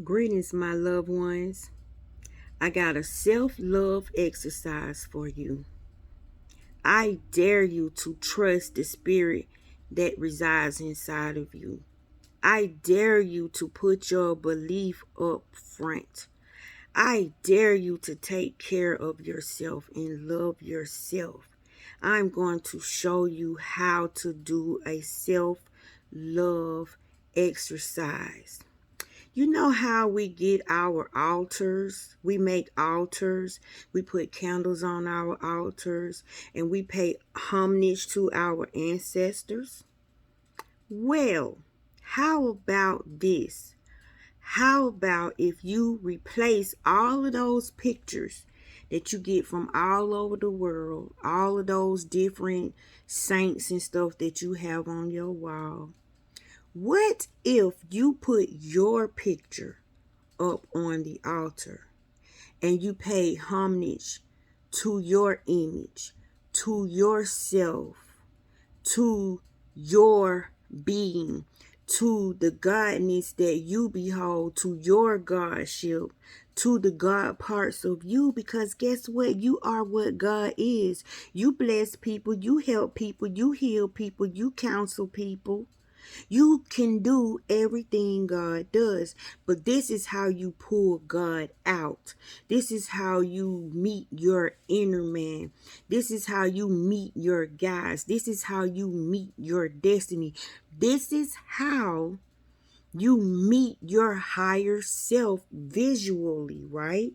Greetings, my loved ones. I got a self-love exercise for you. I dare you to trust the spirit that resides inside of you. I dare you to put your belief up front. I dare you to take care of yourself and love yourself. I'm going to show you how to do a self-love exercise. You know how we get our altars? We make altars. We put candles on our altars and we pay homage to our ancestors. Well, how about this? How about if you replace all of those pictures that you get from all over the world, all of those different saints and stuff that you have on your wall? What if you put your picture up on the altar and you pay homage to your image, to yourself, to your being, to the godness that you behold, to your godship, to the God parts of you? Because guess what? You are what God is. You bless people, you help people, you heal people, you counsel people. You can do everything God does, but this is how you pull God out. This is how you meet your inner man. This is how you meet your guys. This is how you meet your destiny. This is how you meet your higher self visually, right?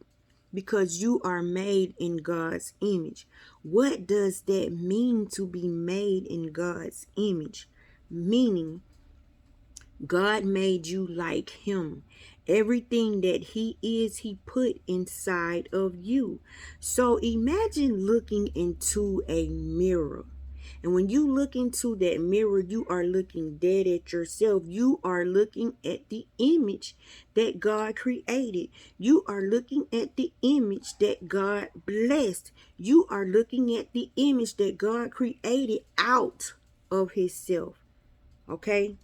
Because you are made in God's image. What does that mean to be made in God's image? Meaning, God made you like him. Everything that he is, he put inside of you. So imagine looking into a mirror. And when you look into that mirror, you are looking dead at yourself. You are looking at the image that God created. You are looking at the image that God blessed. You are looking at the image that God created out of himself. Okay?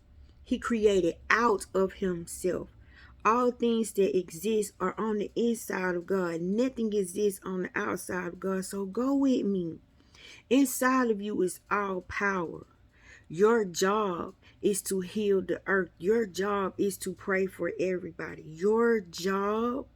He created out of himself. All things that exist are on the inside of God. Nothing exists on the outside of God. So go with me. Inside of you is all power. Your job is to heal the earth. Your job is to pray for everybody. Your job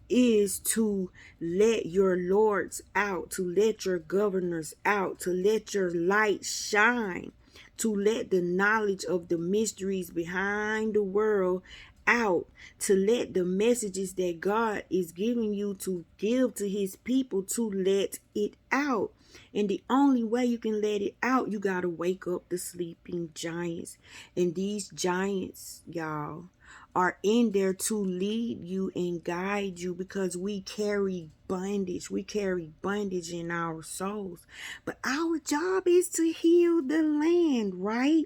is to let your lords out, to let your governors out, to let your light shine, to let the knowledge of the mysteries behind the world out, to let the messages that God is giving you to give to his people, to let it out. And the only way you can let it out, you got to wake up the sleeping giants. And these giants, y'all, are in there to lead you and guide you, because we carry bondage. We carry bondage in our souls. But our job is to heal the land, right?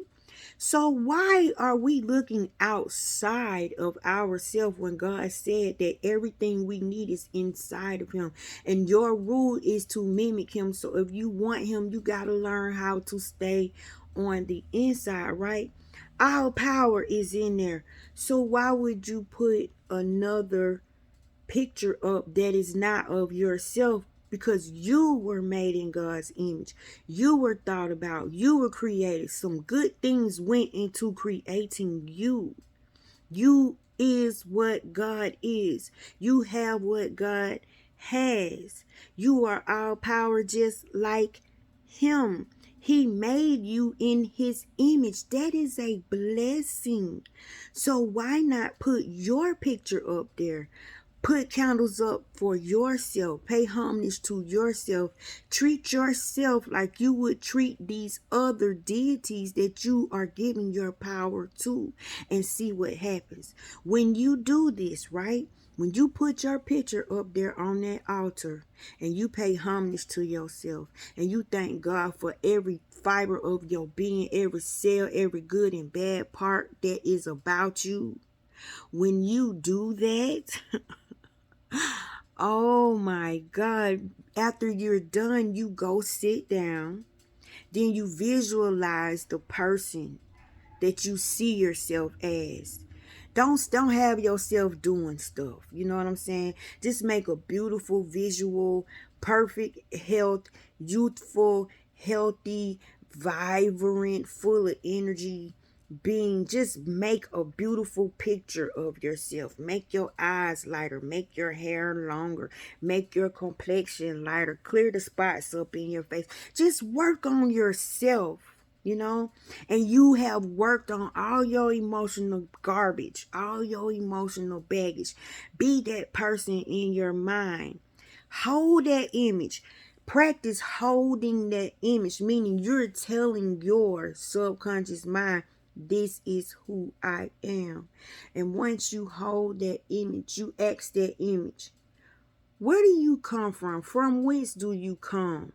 So why are we looking outside of ourselves when God said that everything we need is inside of him? And your rule is to mimic him. So if you want him, you got to learn how to stay on the inside, right? Our power is in there. So why would you put another picture up that is not of yourself? Because you were made in God's image. You were thought about. You were created. Some good things went into creating you. You is what God is. You have what God has. You are all power just like him. He made you in his image. That is a blessing. So why not put your picture up there? Put candles up for yourself. Pay homage to yourself. Treat yourself like you would treat these other deities that you are giving your power to, and see what happens. When you do this, right? When you put your picture up there on that altar and you pay homage to yourself and you thank God for every fiber of your being, every cell, every good and bad part that is about you. When you do that, oh my God. After you're done, you go sit down. Then you visualize the person that you see yourself as. Don't have yourself doing stuff. You know what I'm saying? Just make a beautiful visual, perfect health, youthful, healthy, vibrant, full of energy being. Just make a beautiful picture of yourself. Make your eyes lighter, make your hair longer, make your complexion lighter, clear the spots up in your face. Just work on yourself, you know. And you have worked on all your emotional garbage, all your emotional baggage. Be that person in your mind. Hold that image. Practice holding that image, meaning you're telling your subconscious mind, this is who I am. And once you hold that image, you ask that image, where do you come from? From whence do you come?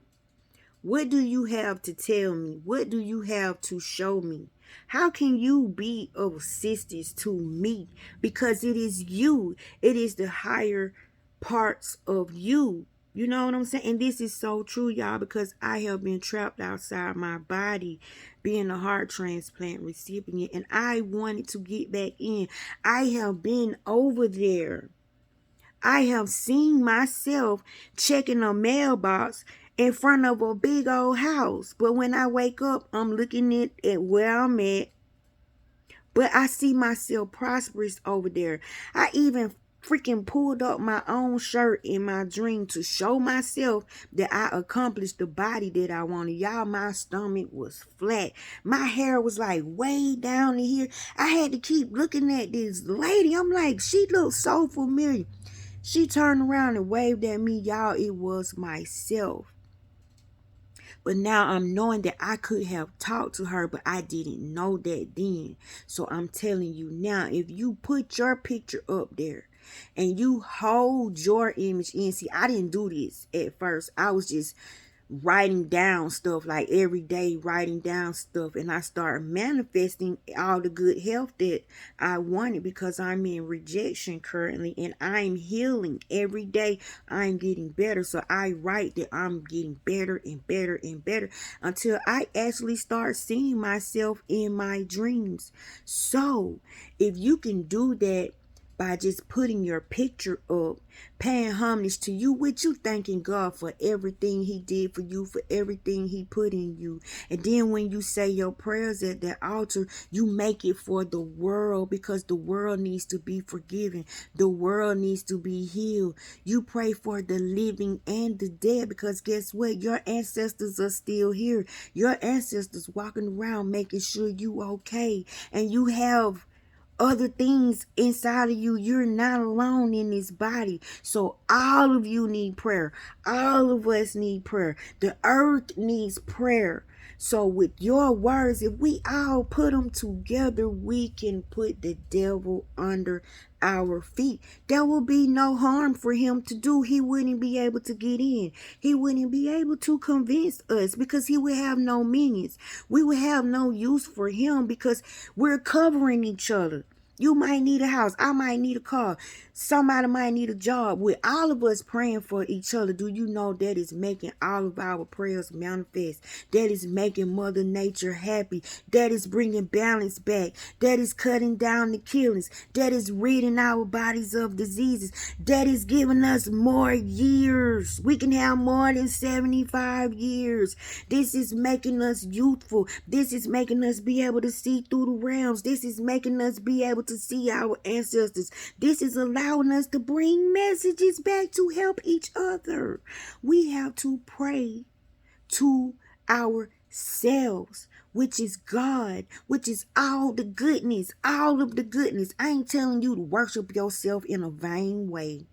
What do you have to tell me? What do you have to show me? How can you be of assistance to me? Because it is you. It is the higher parts of you. You know what I'm saying? And this is so true, y'all, because I have been trapped outside my body being a heart transplant recipient, and I wanted to get back in. I have been over there. I have seen myself checking a mailbox in front of a big old house. But when I wake up, I'm looking at where I'm at. But I see myself prosperous over there. I even freaking pulled up my own shirt in my dream to show myself that I accomplished the body that I wanted. Y'all, my stomach was flat. My hair was like way down to here. I had to keep looking at this lady. I'm like, she looks so familiar. She turned around and waved at me. Y'all, it was myself. But now I'm knowing that I could have talked to her, but I didn't know that then. So I'm telling you now, if you put your picture up there and you hold your image in, see, I didn't do this at first. I was just writing down stuff, like every day writing down stuff, and I started manifesting all the good health that I wanted, because I'm in rejection currently and I'm healing every day. I'm getting better, so I write that I'm getting better and better and better until I actually start seeing myself in my dreams. So if you can do that by just putting your picture up, paying homage to you, with you thanking God for everything he did for you, for everything he put in you. And then when you say your prayers at that altar, you make it for the world, because the world needs to be forgiven. The world needs to be healed. You pray for the living and the dead, because guess what? Your ancestors are still here. Your ancestors walking around making sure you okay. And you have other things inside of you. You're not alone in this body. So all of you need prayer. All of us need prayer. The earth needs prayer. So with your words, if we all put them together, we can put the devil under our feet. There will be no harm for him to do. He wouldn't be able to get in. He wouldn't be able to convince us, because he would have no minions. We would have no use for him, because we're covering each other. You might need a house. I might need a car. Somebody might need a job. With all of us praying for each other, do you know that is making all of our prayers manifest? That is making Mother Nature happy. That is bringing balance back. That is cutting down the killings. That is ridding our bodies of diseases. That is giving us more years. We can have more than 75 years. This is making us youthful. This is making us be able to see through the realms. This is making us be able to see our ancestors. This is allowing us to bring messages back to help each other. We have to pray to ourselves, which is God, which is all the goodness, all of the goodness. I ain't telling you to worship yourself in a vain way.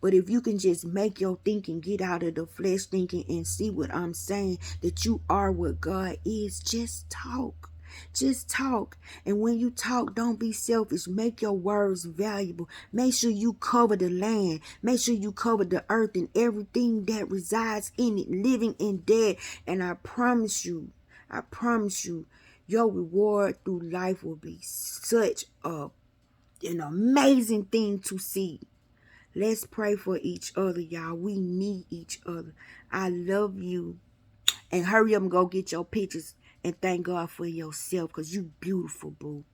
But if you can just make your thinking, get out of the flesh thinking, and see what I'm saying, that you are what God is, just talk. Just talk. And when you talk, don't be selfish. Make your words valuable. Make sure you cover the land. Make sure you cover the earth and everything that resides in it, living and dead. And I promise you, your reward through life will be such an amazing thing to see. Let's pray for each other, y'all. We need each other. I love you. And hurry up and go get your pictures and thank God for yourself, because you beautiful, boo.